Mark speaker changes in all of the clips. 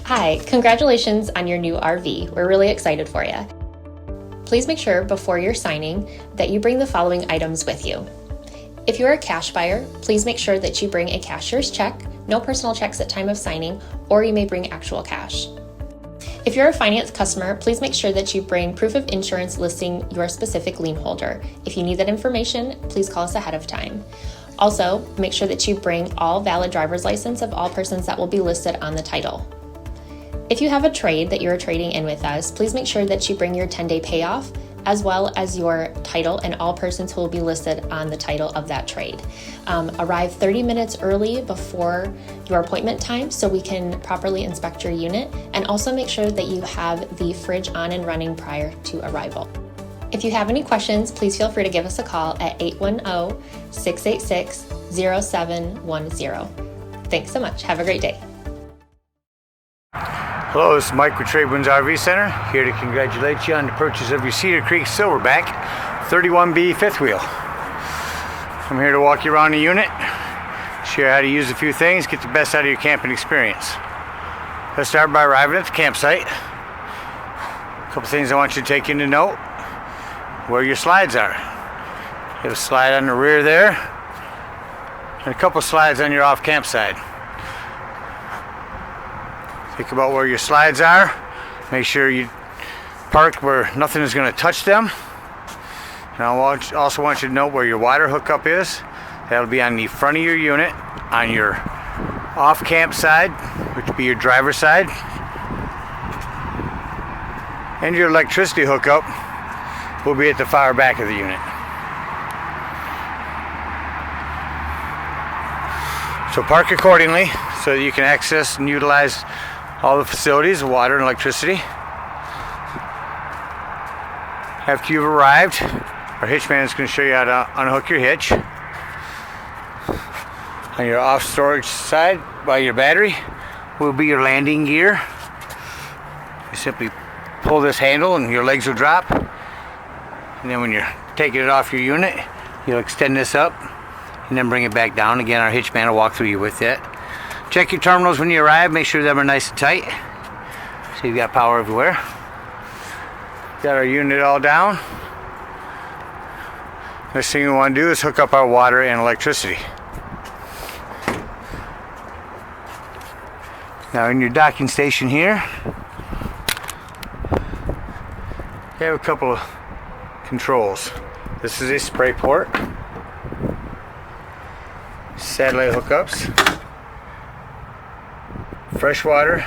Speaker 1: Hi, congratulations on your new RV. We're really excited for you. Please make sure before you're signing that you bring the following items with you. If you're a cash buyer, please make sure that you bring a cashier's check, no personal checks at time of signing, or you may bring actual cash. If you're a finance customer, please make sure that you bring proof of insurance listing your specific lien holder. If you need that information, please call us ahead of time. Also, make sure that you bring all valid driver's license of all persons that will be listed on the title. If you have a trade that you're trading in with us, please make sure that you bring your 10-day payoff as well as your title and all persons who will be listed on the title of that trade. Arrive 30 minutes early before your appointment time so we can properly inspect your unit, and also make sure that you have the fridge on and running prior to arrival. If you have any questions, please feel free to give us a call at 810-686-0710. Thanks so much. Have a great day.
Speaker 2: Hello, this is Mike with TradeWinds RV Center, here to congratulate you on the purchase of your Cedar Creek Silverback 31B fifth wheel. I'm here to walk you around the unit, share how to use a few things, get the best out of your camping experience. Let's start by arriving at the campsite. A couple things I want you to take into note: where your slides are. You have a slide on the rear there, and a couple slides on your off campsite. Think about where your slides are. Make sure you park where nothing is going to touch them. And I also want you to note where your water hookup is. That'll be on the front of your unit, on your off camp side, which will be your driver's side. And your electricity hookup will be at the far back of the unit. So park accordingly so that you can access and utilize all the facilities, water and electricity. After you've arrived, our hitchman is going to show you how to unhook your hitch. On your off storage side by your battery will be your landing gear. You simply pull this handle and your legs will drop. And then when you're taking it off your unit, you'll extend this up and then bring it back down. Again, our hitchman will walk through you with it. Check your terminals when you arrive. Make sure them are nice and tight so you've got power everywhere. Got our unit all down. Next thing we want to do is hook up our water and electricity. Now in your docking station here, you have a couple of controls. This is a spray port, satellite hookups, fresh water,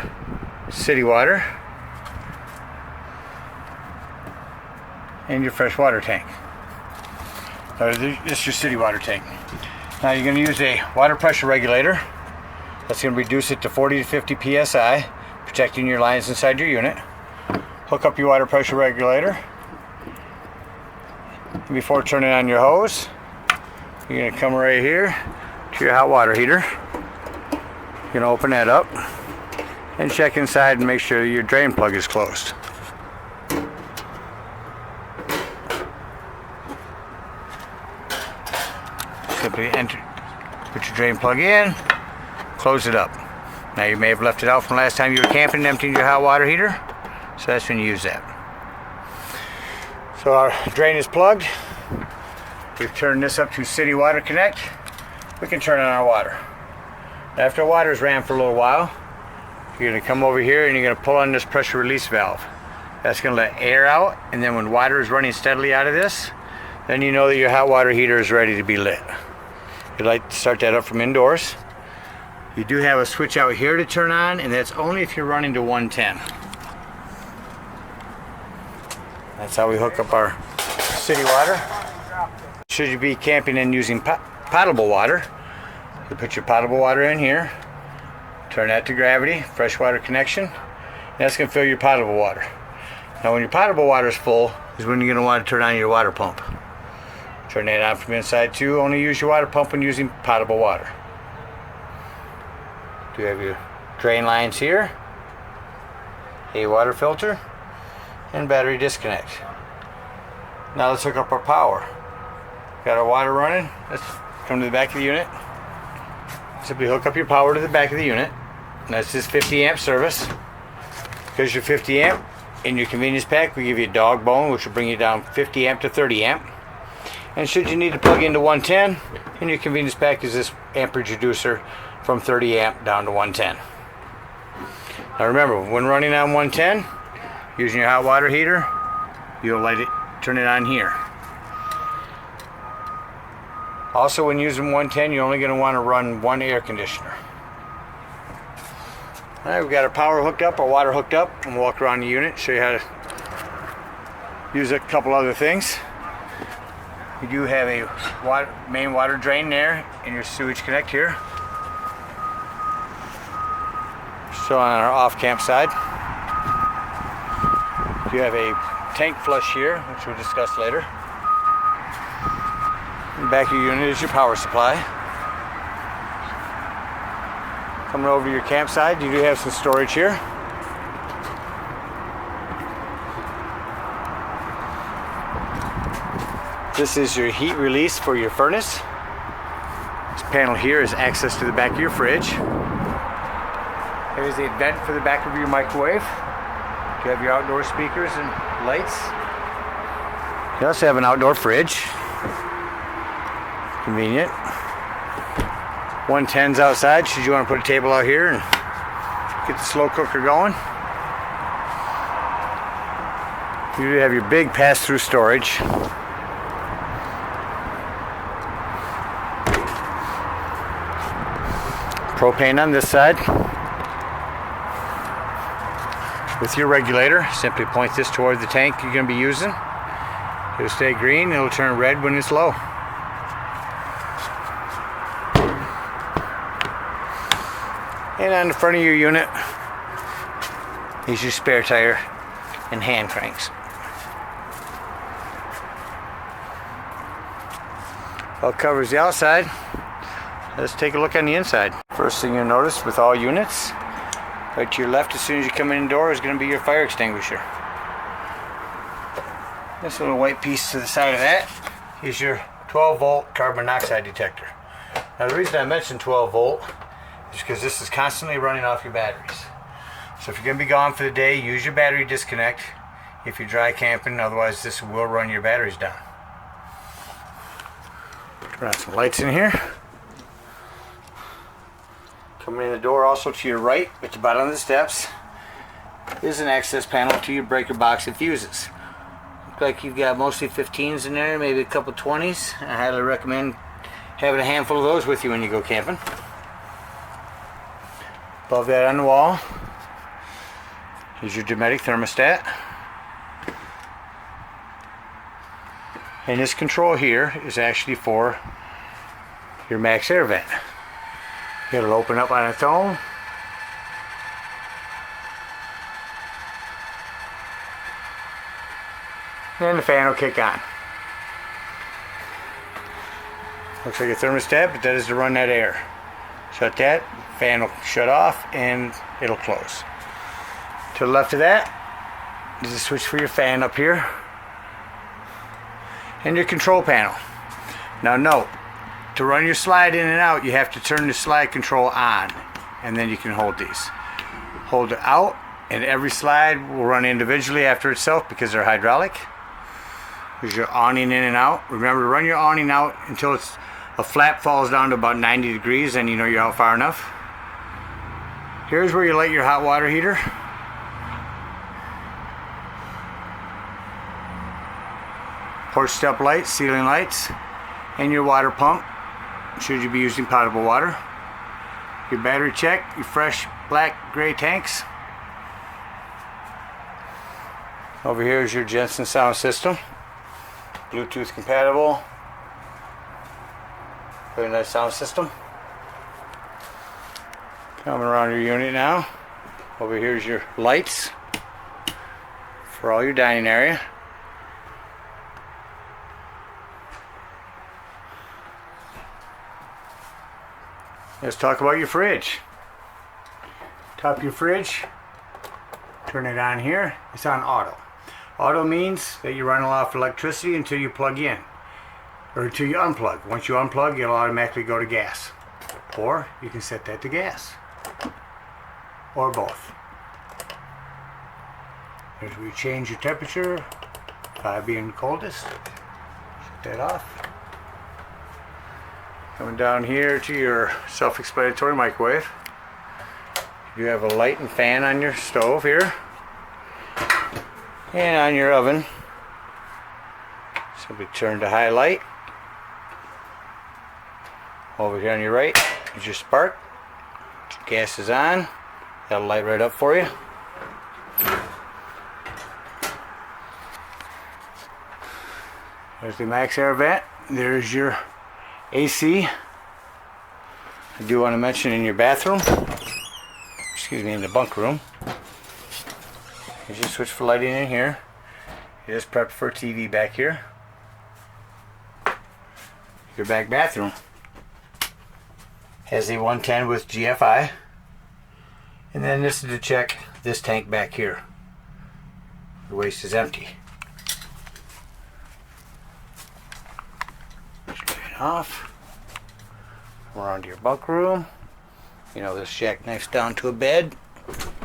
Speaker 2: city water, and your fresh water tank. This is your city water tank. Now you're going to use a water pressure regulator. That's going to reduce it to 40 to 50 psi, protecting your lines inside your unit. Hook up your water pressure regulator. Before turning on your hose, you're going to come right here to your hot water heater. You're going to open that up and check inside and make sure your drain plug is closed. Simply put your drain plug in, close it up. Now you may have left it out from last time you were camping and emptying your hot water heater, so that's when you use that. So our drain is plugged. We've turned this up to City Water Connect. We can turn on our water. After water's ran for a little while, you're going to come over here and you're going to pull on this pressure release valve. That's going to let air out, and then when water is running steadily out of this, then you know that your hot water heater is ready to be lit. You'd like to start that up from indoors. You do have a switch out here to turn on, and that's only if you're running to 110. That's how we hook up our city water. Should you be camping and using potable water, you put your potable water in here, turn that to gravity, freshwater connection, and that's going to fill your potable water. Now when your potable water is full is when you're going to want to turn on your water pump. Turn that on from inside too. Only use your water pump when using potable water. You have your drain lines here, a water filter, and battery disconnect. Now let's hook up our power. Got our water running. Let's come to the back of the unit. Simply hook up your power to the back of the unit. And that's this 50 amp service. Because you're 50 amp, in your convenience pack we give you a dog bone, which will bring you down 50 amp to 30 amp. And should you need to plug into 110, in your convenience pack is this amperage reducer from 30 amp down to 110. Now remember, when running on 110, using your hot water heater, you'll turn it on here. Also, when using 110, you're only going to want to run one air conditioner. Alright, we've got our power hooked up, our water hooked up, and we'll walk around the unit, show you how to use a couple other things. You do have a main water drain there in your sewage connect here. So on our off-camp side, you have a tank flush here, which we'll discuss later. In the back of your unit is your power supply. Coming over to your campsite, you do have some storage here. This is your heat release for your furnace. This panel here is access to the back of your fridge. There's the vent for the back of your microwave. You have your outdoor speakers and lights. You also have an outdoor fridge. Convenient. 110's outside, should you want to put a table out here and get the slow cooker going. You do have your big pass-through storage. Propane on this side. With your regulator, simply point this toward the tank you're going to be using. It'll stay green, it'll turn red when it's low. And on the front of your unit is your spare tire and hand cranks. Well, it covers the outside. Let's take a look on the inside. First thing you'll notice with all units, right to your left as soon as you come in the door is going to be your fire extinguisher. This little white piece to the side of that is your 12 volt carbon monoxide detector. Now the reason I mentioned 12 volt is because this is constantly running off your batteries. So if you're going to be gone for the day, use your battery disconnect if you're dry camping, otherwise this will run your batteries down. Turn on some lights in here. Coming in the door also to your right at the bottom of the steps is an access panel to your breaker box and fuses. Looks like you've got mostly 15s in there, maybe a couple 20s. I highly recommend having a handful of those with you when you go camping. Above that on the wall is your Dometic thermostat. And this control here is actually for your max air vent. It'll open up on its own. And the fan will kick on. Looks like a thermostat, but that is to run that air. Shut that, fan will shut off, and it'll close. To the left of that is a switch for your fan up here. And your control panel. Now note, to run your slide in and out, you have to turn the slide control on, and then you can hold these. Hold it out, and every slide will run individually after itself because they're hydraulic. Here's your awning in and out. Remember to run your awning out until a flap falls down to about 90 degrees, then you know you're out far enough. Here's where you light your hot water heater. Porch step lights, ceiling lights, and your water pump, should you be using potable water. Your battery check, your fresh black gray tanks. Over here is your Jensen sound system. Bluetooth compatible. Very nice sound system. Coming around your unit now. Over here is your lights for all your dining area. Let's talk about your fridge. Top of your fridge, turn it on here. It's on auto. Auto means that you run off electricity until you plug in, or until you unplug. Once you unplug, it'll automatically go to gas. Or you can set that to gas, or both. Here's where you change your temperature, 5 being the coldest. Shut that off. Coming down here to your self-explanatory microwave. You have a light and fan on your stove here. And on your oven, simply turn to high light. Over here on your right is your spark. Gas is on. That'll light right up for you. There's the max air vent. There's your AC. I do want to mention in your bathroom, excuse me, in the bunk room, here's your switch for lighting in here. You just prepped for TV back here. Your back bathroom has a 110 with GFI. And then this is to check this tank back here. The waste is empty. Turn it off. We're on to your bunk room. You know, this jackknife's down to a bed.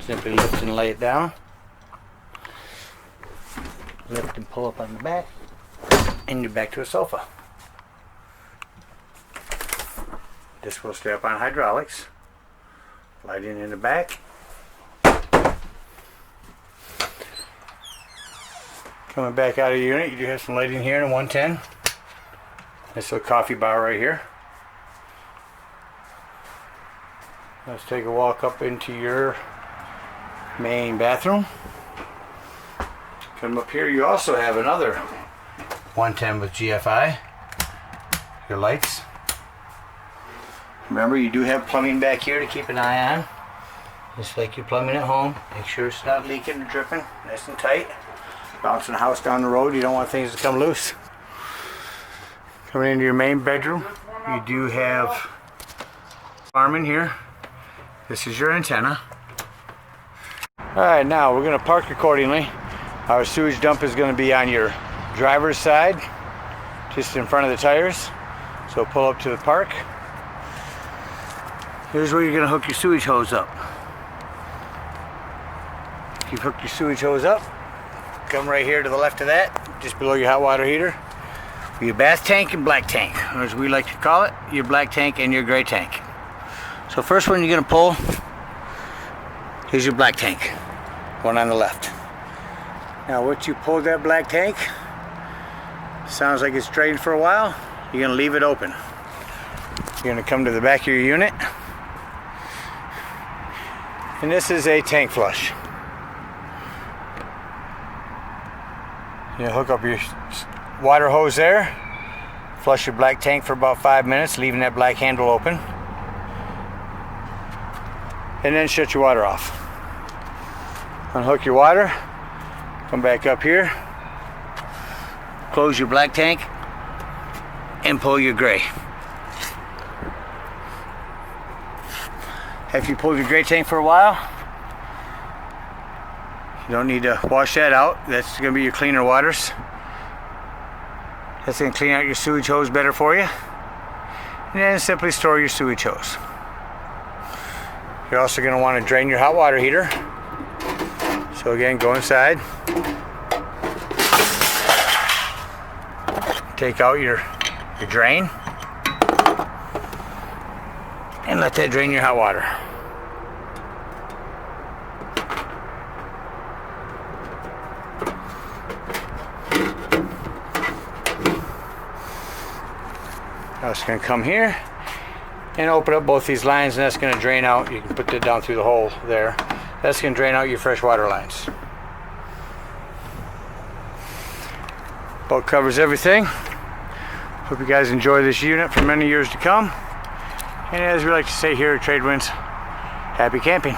Speaker 2: Simply lift and lay it down. Lift and pull up on the back. And you're back to a sofa. This will strap on hydraulics. Lighting in the back. Coming back out of your unit, you do have some lighting here in a 110. This little coffee bar right here. Let's take a walk up into your main bathroom. Come up here, you also have another 110 with GFI. Your lights. Remember, you do have plumbing back here to keep an eye on. Just like your plumbing at home. Make sure it's not leaking or dripping. Nice and tight. Bouncing the house down the road, you don't want things to come loose. Coming into your main bedroom, you do have farm in here. This is your antenna. Alright, now we're going to park accordingly. Our sewage dump is going to be on your driver's side, just in front of the tires. So pull up to the park. Here's where you're going to hook your sewage hose up. If you've hooked your sewage hose up, come right here to the left of that, just below your hot water heater. Your bath tank and black tank, or as we like to call it, your black tank and your gray tank. So first one you're going to pull, here's your black tank, one on the left. Now once you pull that black tank, sounds like it's drained for a while, you're going to leave it open. You're going to come to the back of your unit. And this is a tank flush. You hook up your water hose there, flush your black tank for about 5 minutes, leaving that black handle open, and then shut your water off. Unhook your water, come back up here, close your black tank, and pull your gray. After you pull your gray tank for a while, you don't need to wash that out. That's going to be your cleaner waters. That's going to clean out your sewage hose better for you. And then simply store your sewage hose. You're also going to want to drain your hot water heater. So again, go inside. Take out your drain. And let that drain your hot water. Now it's going to come here and open up both these lines, and that's going to drain out. You can put that down through the hole there. That's going to drain out your fresh water lines. Boat covers everything. Hope you guys enjoy this unit for many years to come. And as we like to say here at TradeWinds, happy camping.